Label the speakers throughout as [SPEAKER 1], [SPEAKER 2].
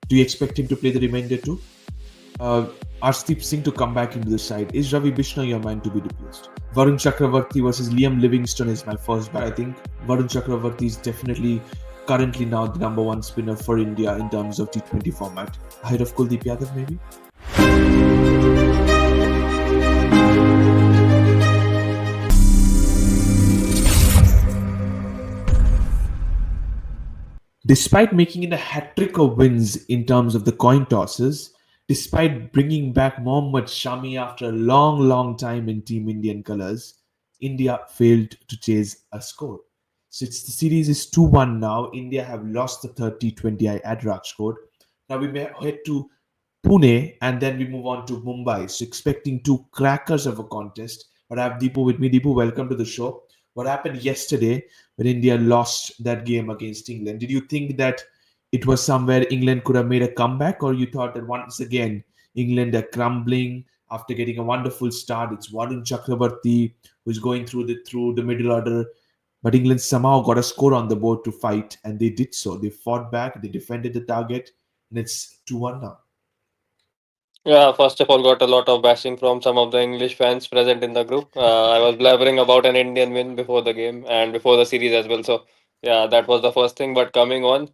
[SPEAKER 1] Do you expect him to play the remainder too? Uh, Arshdeep Singh to come back into the side. Is Ravi Bishnoi your man to be replaced? Varun Chakravarti versus Liam Livingstone is my first bet. I think Varun Chakravarti is definitely currently now the number one spinner for India in terms of T20 format. Ahead of Kuldeep Yadav, maybe? Despite making it a hat trick of wins in terms of the coin tosses, despite bringing back Mohammad Shami after a long, long time in Team Indian colours, India failed to chase a score. So the series is 2-1 now. India have lost the third T20 I Adrag scored. Now we may head to Pune and then we move on to Mumbai. So expecting two crackers of a contest. But I have Deepu with me. Deepu, welcome to the show. What happened yesterday when India lost that game against England? Did you think that it was somewhere England could have made a comeback, or you thought that once again England are crumbling after getting a wonderful start? It's Varun Chakrabarti who's going through the middle order, but England somehow got a score on the board to fight, and they did so. They fought back, they defended the target, and it's 2-1 now.
[SPEAKER 2] Yeah, first of all, got a lot of bashing from some of the English fans present in the group. I was blabbering about an Indian win before the game and before the series as well. So, yeah, that was the first thing. But coming on,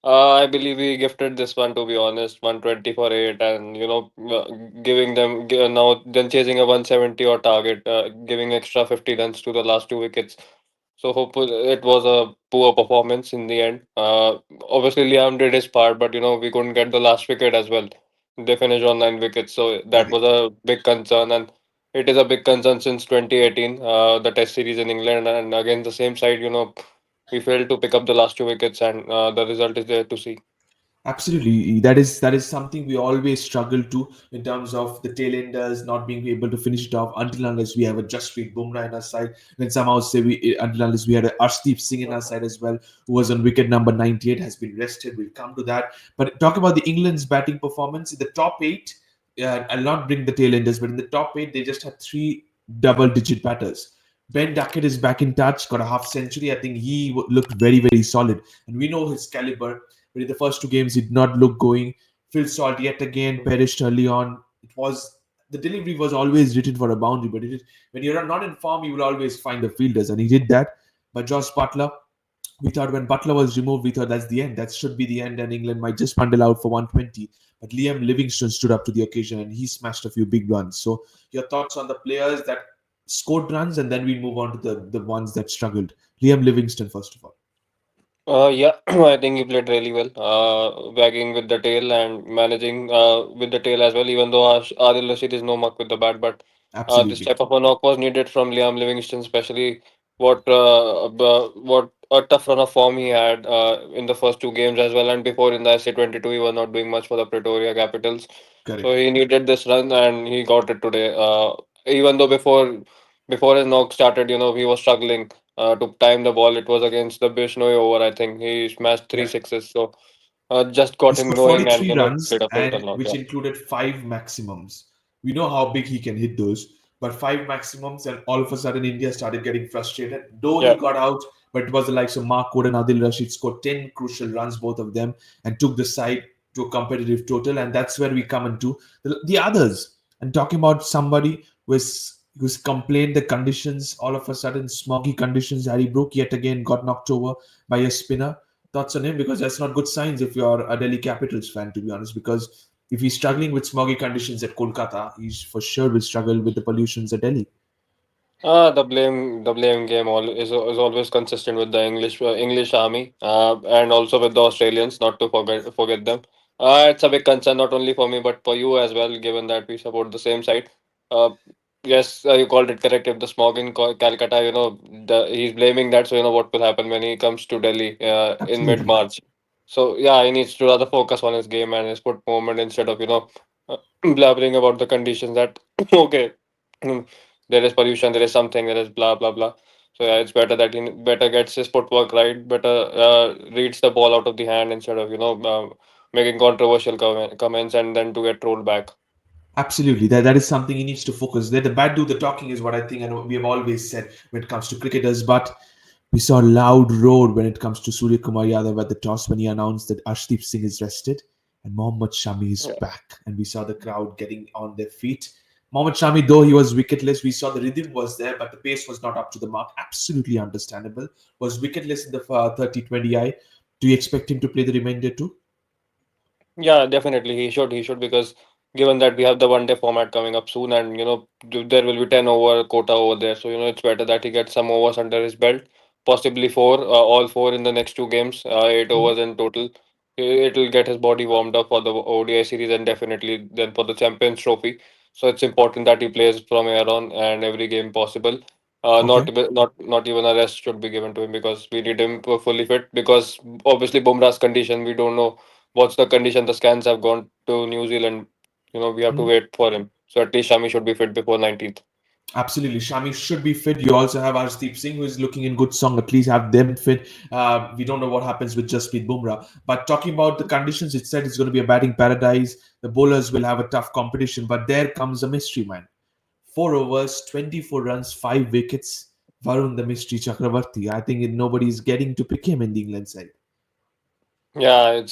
[SPEAKER 2] I believe we gifted this one, to be honest, 120 for 8, and giving them now then chasing a 170 or target, giving extra 50 runs to the last two wickets. So, hopefully, it was a poor performance in the end. Obviously, Liam did his part, but we couldn't get the last wicket as well. They finished on 9 wickets, so that was a big concern, and it is a big concern since 2018, the Test series in England, and again the same side. We failed to pick up the last two wickets, and the result is there to see.
[SPEAKER 1] Absolutely, that is something we always struggle to in terms of the tail enders not being able to finish it off until unless we have a Jasprit Bumrah in our side. Then somehow say we until unless we had a Arshdeep Singh in our side as well, who was on wicket number 98, has been rested. We'll come to that. But talk about the England's batting performance in the top eight. I'll not bring the tail enders, but in the top eight, they just had three double-digit batters. Ben Duckett is back in touch, got a half century. I think he looked very, very solid, and we know his caliber. But in the first two games, he did not look going. Phil Salt yet again perished early on. It was the delivery was always written for a boundary, but when you're not in form, you will always find the fielders, and he did that. But Josh Butler, we thought when Butler was removed, we thought that's the end. That should be the end, and England might just bundle out for 120. But Liam Livingstone stood up to the occasion, and he smashed a few big runs. So, your thoughts on the players that scored runs, and then we move on to the ones that struggled. Liam Livingstone, first of all.
[SPEAKER 2] Yeah, I think he played really well, wagging with the tail and managing with the tail as well. Even though Adil Rashid is no muck with the bat, but this
[SPEAKER 1] Absolutely
[SPEAKER 2] type of a knock was needed from Liam Livingstone, especially what a tough run of form he had in the first two games as well, and before in the SA22 he was not doing much for the Pretoria Capitals, so
[SPEAKER 1] correct.
[SPEAKER 2] he needed this run and he got it today. Even though before his knock started, he was struggling to time the ball. It was against the Bishnoi over, I think. He smashed three
[SPEAKER 1] Yeah.
[SPEAKER 2] sixes, so just
[SPEAKER 1] He
[SPEAKER 2] got him
[SPEAKER 1] scored
[SPEAKER 2] going and
[SPEAKER 1] 43 runs,
[SPEAKER 2] did a full
[SPEAKER 1] and
[SPEAKER 2] run out.
[SPEAKER 1] which
[SPEAKER 2] Yeah,
[SPEAKER 1] included five maximums. We know how big he can hit those, but five maximums, and all of a sudden India started getting frustrated. Though he
[SPEAKER 2] yeah.
[SPEAKER 1] got out, but it was the likes of Mark Wood and Adil Rashid scored 10 crucial runs, both of them, and took the side to a competitive total. And that's where we come into the others. And talking about somebody who's complained the conditions, all of a sudden smoggy conditions. Harry Brook yet again got knocked over by a spinner. Thoughts on him? Because that's not good signs if you're a Delhi Capitals fan, to be honest. Because if he's struggling with smoggy conditions at Kolkata, he's for sure will struggle with the pollutions at Delhi.
[SPEAKER 2] The blame game is always consistent with the English army, and also with the Australians. Not to forget them. It's a big concern not only for me but for you as well, given that we support the same side. Uh, yes, you called it correct. If the smog in Calcutta, he's blaming that. So what will happen when he comes to Delhi in mid
[SPEAKER 1] Absolutely.
[SPEAKER 2] March? So yeah, he needs to rather focus on his game and his foot movement instead of blabbering about the conditions. That okay. There is pollution, there is something, there is blah blah blah. So yeah, it's better that he better gets his footwork right, better reads the ball out of the hand instead of making controversial comments and then to get rolled back.
[SPEAKER 1] Absolutely. That is something he needs to focus. Let the bad do the talking is what I think and we have always said when it comes to cricketers. But we saw a loud roar when it comes to Surya Kumar Yadav at the toss when he announced that Arshdeep Singh is rested. and Mohammad Shami is
[SPEAKER 2] Yeah.
[SPEAKER 1] back, and we saw the crowd getting on their feet. Mohammad Shami, though he was wicketless, we saw the rhythm was there, but the pace was not up to the mark. Absolutely understandable. Was wicketless in the 30-20 Do you expect him to play the remainder too?
[SPEAKER 2] Yeah, definitely he should. He should because given that we have the one day format coming up soon, and there will be 10 over quota over there, so it's better that he gets some overs under his belt, possibly four, all four in the next two games, 8 overs in total. It will get his body warmed up for the ODI series and definitely then for the Champions Trophy. So it's important that he plays from here on and every game possible.
[SPEAKER 1] Okay.
[SPEAKER 2] Not even a rest should be given to him because we need him fully fit because obviously Bumrah's condition we don't know what's the condition. The scans have gone to New Zealand. We have to
[SPEAKER 1] Mhm.
[SPEAKER 2] wait for him. So at least Shami should be fit before 19th.
[SPEAKER 1] Absolutely. Shami should be fit. You also have Arshdeep Singh, who is looking in good song. At least have them fit. We don't know what happens with Jasprit Bumrah. But talking about the conditions, it said it's going to be a batting paradise. The bowlers will have a tough competition. But there comes a mystery man. 4 overs, 24 runs, 5 wickets. Varun the mystery Chakravarti. I think nobody's getting to pick him in the England side.
[SPEAKER 2] Yeah,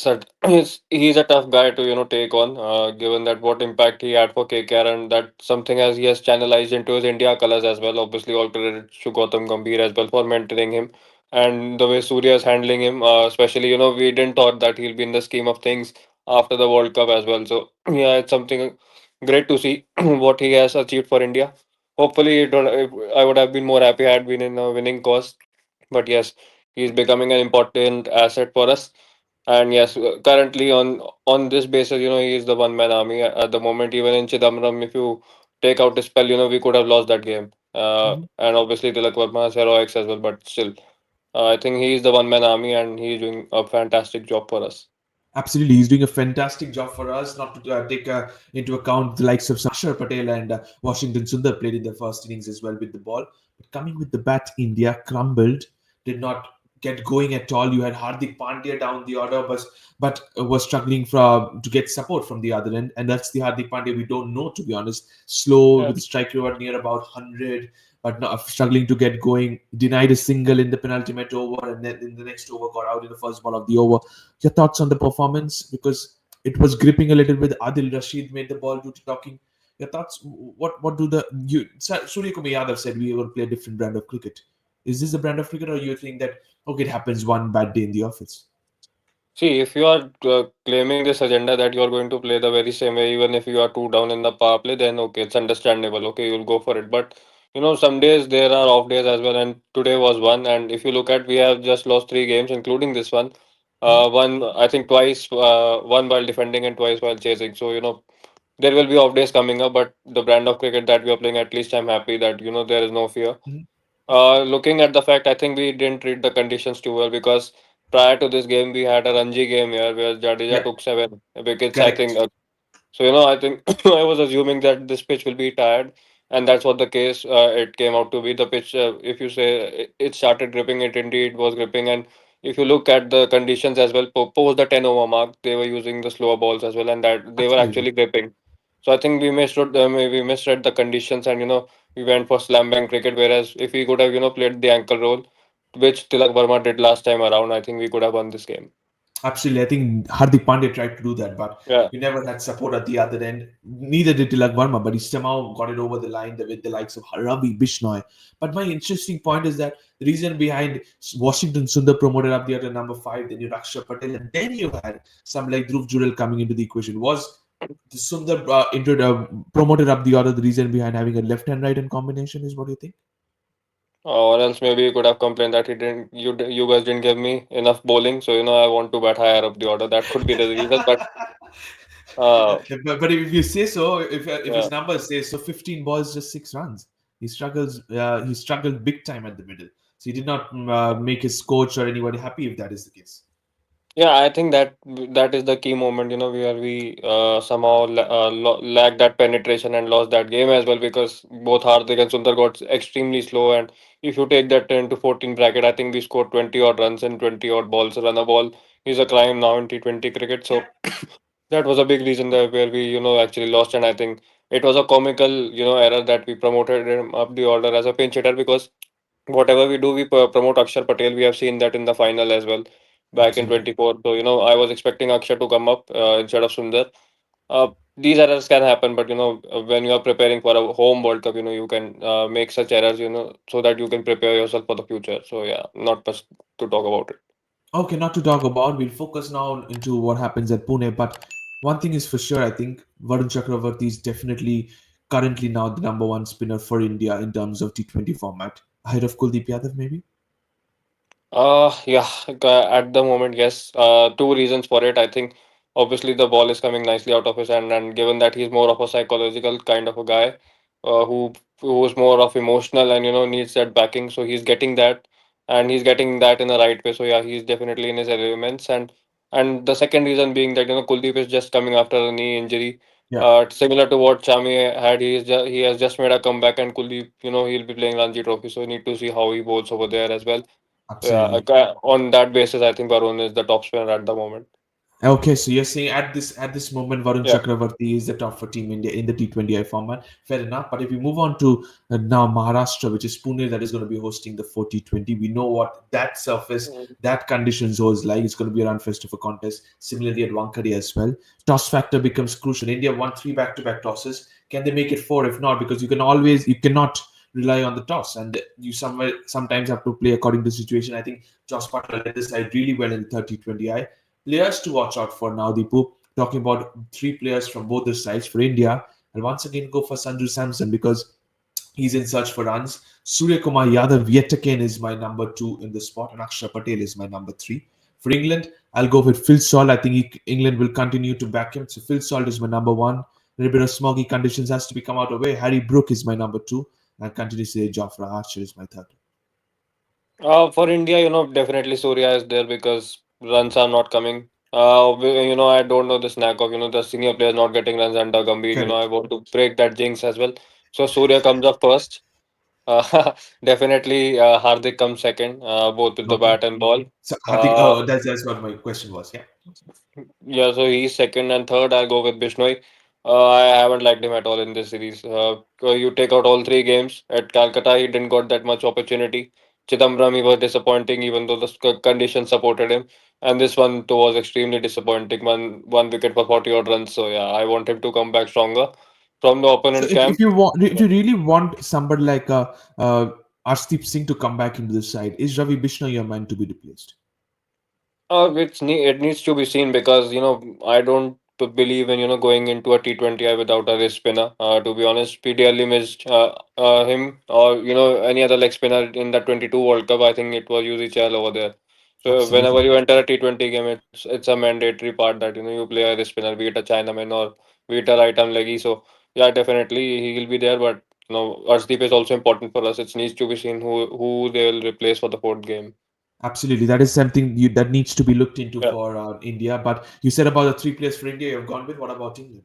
[SPEAKER 2] he's a tough guy to take on, given that what impact he had for KKR and that something as he has channelized into his India colors as well. Obviously, all credit to Gautam Gambhir as well for mentoring him and the way Surya is handling him. Especially, we didn't thought that he'll be in the scheme of things after the World Cup as well. So yeah, it's something great to see what he has achieved for India. Hopefully, I would have been more happy had been in a winning cause, but yes, he's becoming an important asset for us. And yes, currently on this basis, he is the one man army at the moment. Even in Chidambaram, if you take out his spell, we could have lost that game. And obviously Tilak Verma has heroics as well, but still, I think he is the one man army, and he is doing a fantastic job for us.
[SPEAKER 1] Absolutely, he's doing a fantastic job for us. Not to take into account the likes of Akshar Patel and Washington Sundar played in the first innings as well with the ball. But coming with the bat, India crumbled, did not get going at all. You had Hardik Pandya down the order, but was struggling to get support from the other end, and that's the Hardik Pandya we don't know, to be honest. Slow
[SPEAKER 2] Yeah.
[SPEAKER 1] with the strike rate at near about 100, but not, struggling to get going. Denied a single in the penultimate over, and then in the next over got out in the first ball of the over. Your thoughts on the performance, because it was gripping a little bit. Adil Rashid made the ball due to talking. Your thoughts? What do the you Surya Kumar Yadav said we are going to play a different brand of cricket. Is this the brand of cricket, or you think that okay, it happens one bad day in the office?
[SPEAKER 2] See, if you are claiming this agenda that you are going to play the very same way, even if you are two down in the power play, then okay, it's understandable. Okay, you'll go for it. But some days there are off days as well, and today was one. And if you look at, we have just lost three games, including this one.
[SPEAKER 1] Mhm.
[SPEAKER 2] One I think twice, one while defending and twice while chasing. So there will be off days coming up, but the brand of cricket that we are playing, at least I'm happy that there is no fear.
[SPEAKER 1] Mhm.
[SPEAKER 2] Looking at the fact, I think we didn't read the conditions too well because prior to this game, we had a Ranji game here where Jadeja
[SPEAKER 1] Yeah,
[SPEAKER 2] took 7 wickets. I think
[SPEAKER 1] correct.
[SPEAKER 2] I think I was assuming that this pitch will be tired, and that's what the case. It came out to be the pitch. If you say it started gripping, it indeed was gripping. And if you look at the conditions as well, post the 10 over mark, they were using the slower balls as well, and that they were
[SPEAKER 1] Absolutely.
[SPEAKER 2] actually gripping. So I think we misread the conditions, and we went for slam bang cricket. Whereas if we could have played the ankle roll, which Tilak Verma did last time around, I think we could have won this game.
[SPEAKER 1] Absolutely. I think Hardik Pandya tried to do that, but
[SPEAKER 2] Yeah.
[SPEAKER 1] we never had support at the other end. Neither did Tilak Varma, but he somehow got it over the line with the likes of Ravi Bishnoi. But my interesting point is that the reason behind Washington Sundar promoted up the other number 5, then you had Akshar Patel, and then you had some like Dhruv Jurel coming into the equation. Was the Sundar promoted up the order the reason behind having a left hand right hand combination? Is what you think?
[SPEAKER 2] Or else maybe you could have complained that he didn't. You guys didn't give me enough bowling, so I want to bat higher up the order. That could be the reason. But uh,
[SPEAKER 1] But if you say so, if
[SPEAKER 2] yeah,
[SPEAKER 1] his numbers say so, 15 balls, just 6 runs. He struggles. He struggled big time at the middle. So he did not make his coach or anybody happy if that is the case.
[SPEAKER 2] yeah, I think that is the key moment. Where we somehow lacked that penetration and lost that game as well because both Hardik and Sundar got extremely slow. And if you take that 10 to 14 bracket, I think we scored 20 odd runs and 20 odd balls. Run a ball is a crime now in T20 cricket. So that was a big reason there where we, actually lost. And I think it was a comical, error that we promoted him up the order as a pinch hitter because whatever we do, we promote Akshar Patel. We have seen that in the final as well. back in
[SPEAKER 1] Absolutely.
[SPEAKER 2] 24. So, I was expecting Akshay to come up instead of Sundar. These errors can happen, but when you are preparing for a home World Cup, you can make such errors, so that you can prepare yourself for the future. So yeah, not much to talk about it.
[SPEAKER 1] Okay, not to talk about. We'll focus now into what happens at Pune. But one thing is for sure, I think Varun Chakravarti is definitely currently now the number one spinner for India in terms of T20 format. Ahead of Kuldeep Yadav, maybe?
[SPEAKER 2] Yeah, at the moment, yes. Two reasons for it. I think obviously the ball is coming nicely out of his hand, and given that he's more of a psychological kind of a guy, who's more of emotional and needs that backing, so he's getting that, and he's getting that in the right way. So yeah, he's definitely in his elements, and the second reason being that Kuldeep is just coming after a knee injury.
[SPEAKER 1] Yeah,
[SPEAKER 2] Similar to what Chami had, he has just made a comeback, and Kuldeep, he'll be playing Ranji Trophy, so we need to see how he bowls over there as well. Yeah,
[SPEAKER 1] absolutely.
[SPEAKER 2] on that basis, I think Varun is the top spinner at the moment.
[SPEAKER 1] Okay, so you're saying at this moment, Varun
[SPEAKER 2] Yeah.
[SPEAKER 1] Chakravarti is the top for Team India in the T20I format. Fair enough. But if we move on to now Maharashtra, which is Pune, that is going to be hosting the 4 T20. We know what that surface,
[SPEAKER 2] Mm.
[SPEAKER 1] that condition zone is like. It's going to be an unfestival contest. Similarly at Wankhede as well. Toss factor becomes crucial. India won three back-to-back tosses. Can they make it four? If not, because you cannot rely on the toss, and you sometimes have to play according to the situation. I think Josh Butler led the side really well in the 30-20I. Players to watch out for now, Deepu. Talking about three players from both the sides for India. I'll once again go for Sanju Samson because he's in search for runs. Surya Kumar Yadav yet again is my number two in the spot, and Akshar Patel is my number three. For England, I'll go with Phil Salt. I think England will continue to back him. So Phil Salt is my number one. A little bit of smoggy conditions has to be come out of the way. Harry Brook is my number two. And I continue to say Jofra Archer is my third.
[SPEAKER 2] For India, definitely Surya is there because runs are not coming. I don't know this knack of the senior players not getting runs under Gambhir.
[SPEAKER 1] Correct.
[SPEAKER 2] I want to break that jinx as well. So Surya comes up first. Uh, Definitely, Hardik comes second, both with the
[SPEAKER 1] Okay.
[SPEAKER 2] bat and ball.
[SPEAKER 1] So Hardik,
[SPEAKER 2] Uh,
[SPEAKER 1] oh, that's what my question was. Yeah.
[SPEAKER 2] Yeah, so he's second and third. I'll go with Bishnoi. I haven't liked him at all in this series. You take out all three games at Calcutta, he didn't got that much opportunity. Chidambaram, he was disappointing, even though the conditions supported him. And this one too was extremely disappointing. One wicket for 40 odd runs. So yeah, I want him to come back stronger from the
[SPEAKER 1] So
[SPEAKER 2] opponent
[SPEAKER 1] if
[SPEAKER 2] camp.
[SPEAKER 1] you want, if you really want somebody like Arshdeep Singh to come back into the side, is Ravi Bishnoi your man to be replaced?
[SPEAKER 2] It needs to be seen because I don't believe in going into a T20I without a wrist spinner. To be honest, we dearly missed him or any other leg spinner in the 22 World Cup. I think it was Yuzi Chahal over there. So whenever
[SPEAKER 1] Absolutely.
[SPEAKER 2] you enter a T20 game, it's a mandatory part that you play a wrist spinner, be it a Chinaman or be it a right arm leggy. So yeah, definitely he will be there, but Arshdeep is also important for us. It needs to be seen who they will replace for the fourth game.
[SPEAKER 1] Absolutely. That is something that needs to be looked into
[SPEAKER 2] Yeah.
[SPEAKER 1] for India. But you said about the three players for India you've gone with. What about England?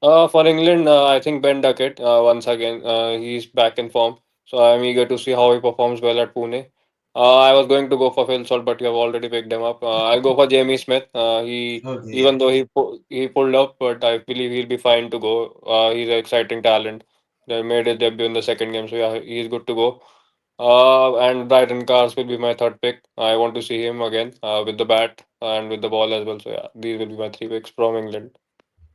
[SPEAKER 2] For England, I think Ben Duckett, once again, he's back in form. So I'm eager to see how he performs well at Pune. I was going to go for Phil Salt, but you have already picked him up. I'll go for Jamie Smith. He
[SPEAKER 1] Okay, yeah.
[SPEAKER 2] Even though he pulled up, but I believe he'll be fine to go. He's an exciting talent. They made his debut in the second game, so yeah, he's good to go. And Brighton Cars will be my third pick. I want to see him again with the bat and with the ball as well. So yeah, these will be my three picks from England.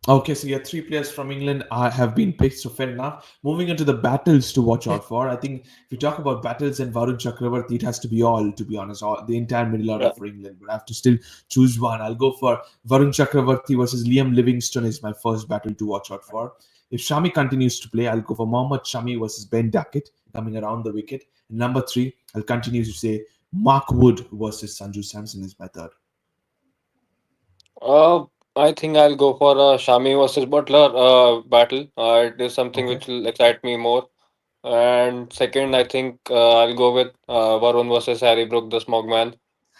[SPEAKER 1] Okay, so yeah, three players from England have been picked, so fair enough. Moving into the battles to watch out for, I think if you talk about battles and Varun Chakravarti, it has to be all, to be honest, all, the entire middle order
[SPEAKER 2] Yeah.
[SPEAKER 1] for England. But I have to still choose one. I'll go for Varun Chakravarti versus Liam Livingstone is my first battle to watch out for. If Shami continues to play, I'll go for Mohammad Shami versus Ben Duckett coming around the wicket. And number three, I'll continue to say Mark Wood versus Sanju Samson is my third.
[SPEAKER 2] Uh, I think I'll go for a Shami versus Butler battle. It is something
[SPEAKER 1] Okay.
[SPEAKER 2] which will excite me more. And second, I think I'll go with Varun versus Harry Brook, the Smogman.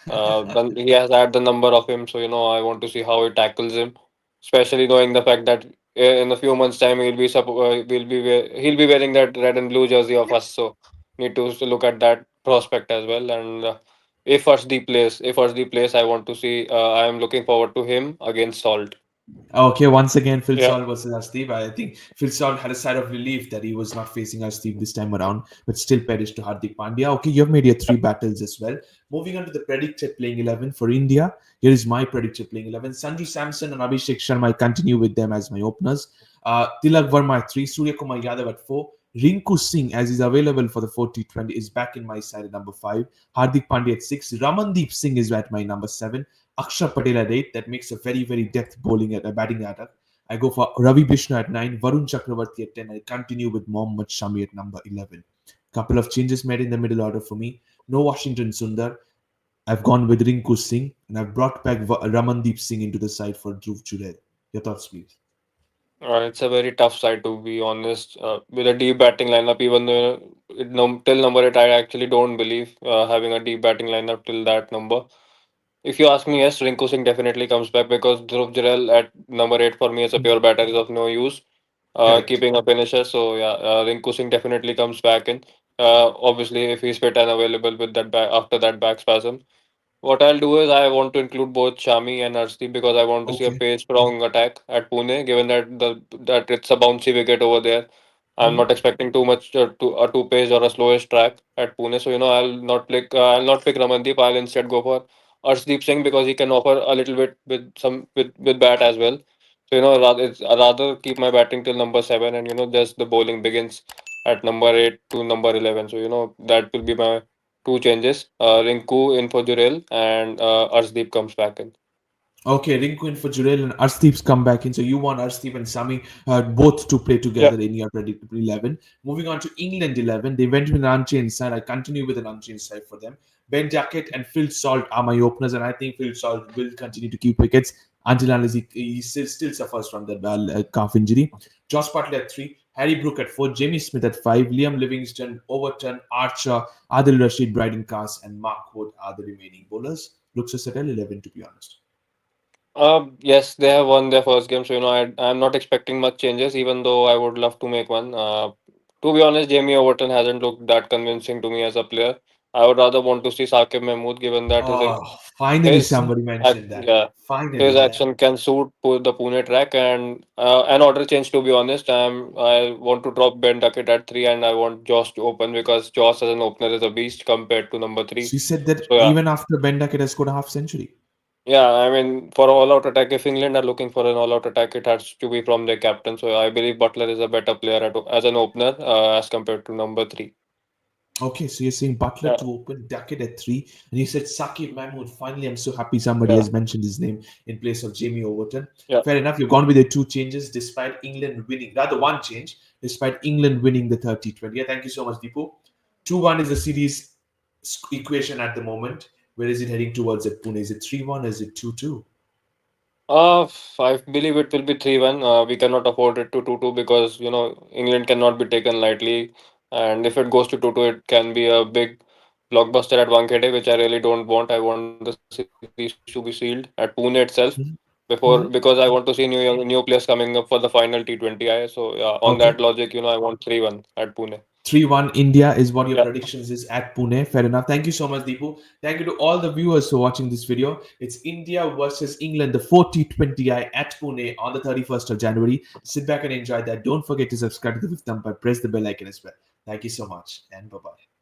[SPEAKER 2] Then he has had the number of him, so I want to see how he tackles him, especially knowing the fact that in a few months' time he'll be wearing that red and blue jersey of us. So need to look at that prospect as well. And if Arshdeep plays, I want to see. I am looking forward to him against Salt.
[SPEAKER 1] Okay, once again, Phil
[SPEAKER 2] Yeah.
[SPEAKER 1] Salt versus Arshdeep. I think Phil Salt had a sigh of relief that he was not facing Arshdeep this time around, but still perished to Hardik Pandya. Okay, you've made your three battles as well. Moving on to the predicted playing 11 for India. Here is my predicted playing 11. Sanju Samson and Abhishek Sharma, I continue with them as my openers. Tilak Verma at 3, Surya Kumar Yadav at 4. Rinku Singh, as is available for the 40-20, is back in my side at number 5. Hardik Pandya at 6. Ramandeep Singh is at my number 7. Akshar Patel at 8. That makes a very, very depth bowling at a batting attack. I go for Ravi Bishnu at 9, Varun Chakravarti at 10. I continue with Mohammad Shami at number 11. Couple of changes made in the middle order for me. No Washington Sundar. I've gone with Rinku Singh and I've brought back Ramandeep Singh into the side for Dhruv Jurel. Your thoughts, please?
[SPEAKER 2] It's a very tough side to be honest. With a deep batting lineup, even though till number 8, I actually don't believe having a deep batting lineup till that number. If you ask me, yes, Rinku Singh definitely comes back because Dhruv Jurel at number 8 for me as a pure batter is of no use.
[SPEAKER 1] Correct.
[SPEAKER 2] Keeping a finisher, so yeah, Rinku Singh definitely comes back in. Obviously, if he's fit and available with that back after that back spasm. What I'll do is I want to include both Shami and Arshdeep because I want to see a
[SPEAKER 1] Okay.
[SPEAKER 2] pace strong attack at Pune, given that that it's a bouncy wicket over there. I'm
[SPEAKER 1] Mhm.
[SPEAKER 2] not expecting too much to a two pace or a slowish track at Pune. So I'll not pick Ramandeep. I'll instead go for Arshdeep Singh because he can offer a little bit with bat as well. So I rather keep my batting till number 7, and just the bowling begins at number 8 to number 11. So that will be my two changes. Rinku in for Jurel and Arshdeep comes back in.
[SPEAKER 1] Okay, Rinku in for Jurel and Arshdeep's come back in. So you want Arshdeep and Sami both to play
[SPEAKER 2] Yeah.
[SPEAKER 1] together in your predictable 11. Moving on to England 11, they went with an unchanged side. I continue with an unchanged side for them. Ben Duckett and Phil Salt are my openers, and I think Phil Salt will continue to keep wickets until unless he still suffers from that calf injury. Josh Butler at 3, Harry Brook at 4, Jamie Smith at 5, Liam Livingston, Overton, Archer, Adil Rashid, Bryden Cast, and Mark Wood are the remaining bowlers. Looks a settled 11 to be honest.
[SPEAKER 2] Yes, they have won their first game, so I'm not expecting much changes, even though I would love to make one. To be honest, Jamie Overton hasn't looked that convincing to me as a player. I would rather want to see Saqib Mahmood, given that
[SPEAKER 1] Oh, finally
[SPEAKER 2] his
[SPEAKER 1] somebody mentioned that.
[SPEAKER 2] yeah, his
[SPEAKER 1] Finally, yeah.
[SPEAKER 2] action can suit the Pune track and an order change. To be honest, I want to drop Ben Duckett at 3, and I want Josh to open because Josh as an opener is a beast compared to number 3.
[SPEAKER 1] She said that
[SPEAKER 2] So yeah.
[SPEAKER 1] even after Ben Duckett has scored a half century.
[SPEAKER 2] Yeah, I mean, for all-out attack, if England are looking for an all-out attack, it has to be from their captain. So I believe Butler is a better player as an opener as compared to number 3.
[SPEAKER 1] Okay, so you're saying Butler
[SPEAKER 2] Yeah,
[SPEAKER 1] to open, Duckett at 3, and you said Saqib Mahmood. Finally, I'm so happy somebody
[SPEAKER 2] yeah,
[SPEAKER 1] has mentioned his name in place of Jamie Overton.
[SPEAKER 2] yeah.
[SPEAKER 1] Fair enough, you've gone with the two changes despite England winning, rather one change, despite England winning the 30-20. Yeah, thank you so much, Deepu. 2-1 is the series equation at the moment. Where is it heading towards at Pune? Is it 3-1 or is it 2-2?
[SPEAKER 2] I believe it will be 3-1. We cannot afford it to 2-2 because England cannot be taken lightly, and if it goes to 2-2, it can be a big blockbuster at Wankhede, which I really don't want. I want the series to be sealed at Pune itself before because I want to see new players coming up for the final T20I. So yeah, on that
[SPEAKER 1] Okay.
[SPEAKER 2] logic, I want 3-1 at Pune.
[SPEAKER 1] 3-1 India is what your
[SPEAKER 2] Yeah,
[SPEAKER 1] predictions is at Pune. Fair enough. Thank you so much, Deepu. Thank you to all the viewers for watching this video. It's India versus England, the 40-20I at Pune on the 31st of January. Sit back and enjoy that. Don't forget to subscribe to the Fifth Umpire. Press the bell icon as well. Thank you so much and bye-bye.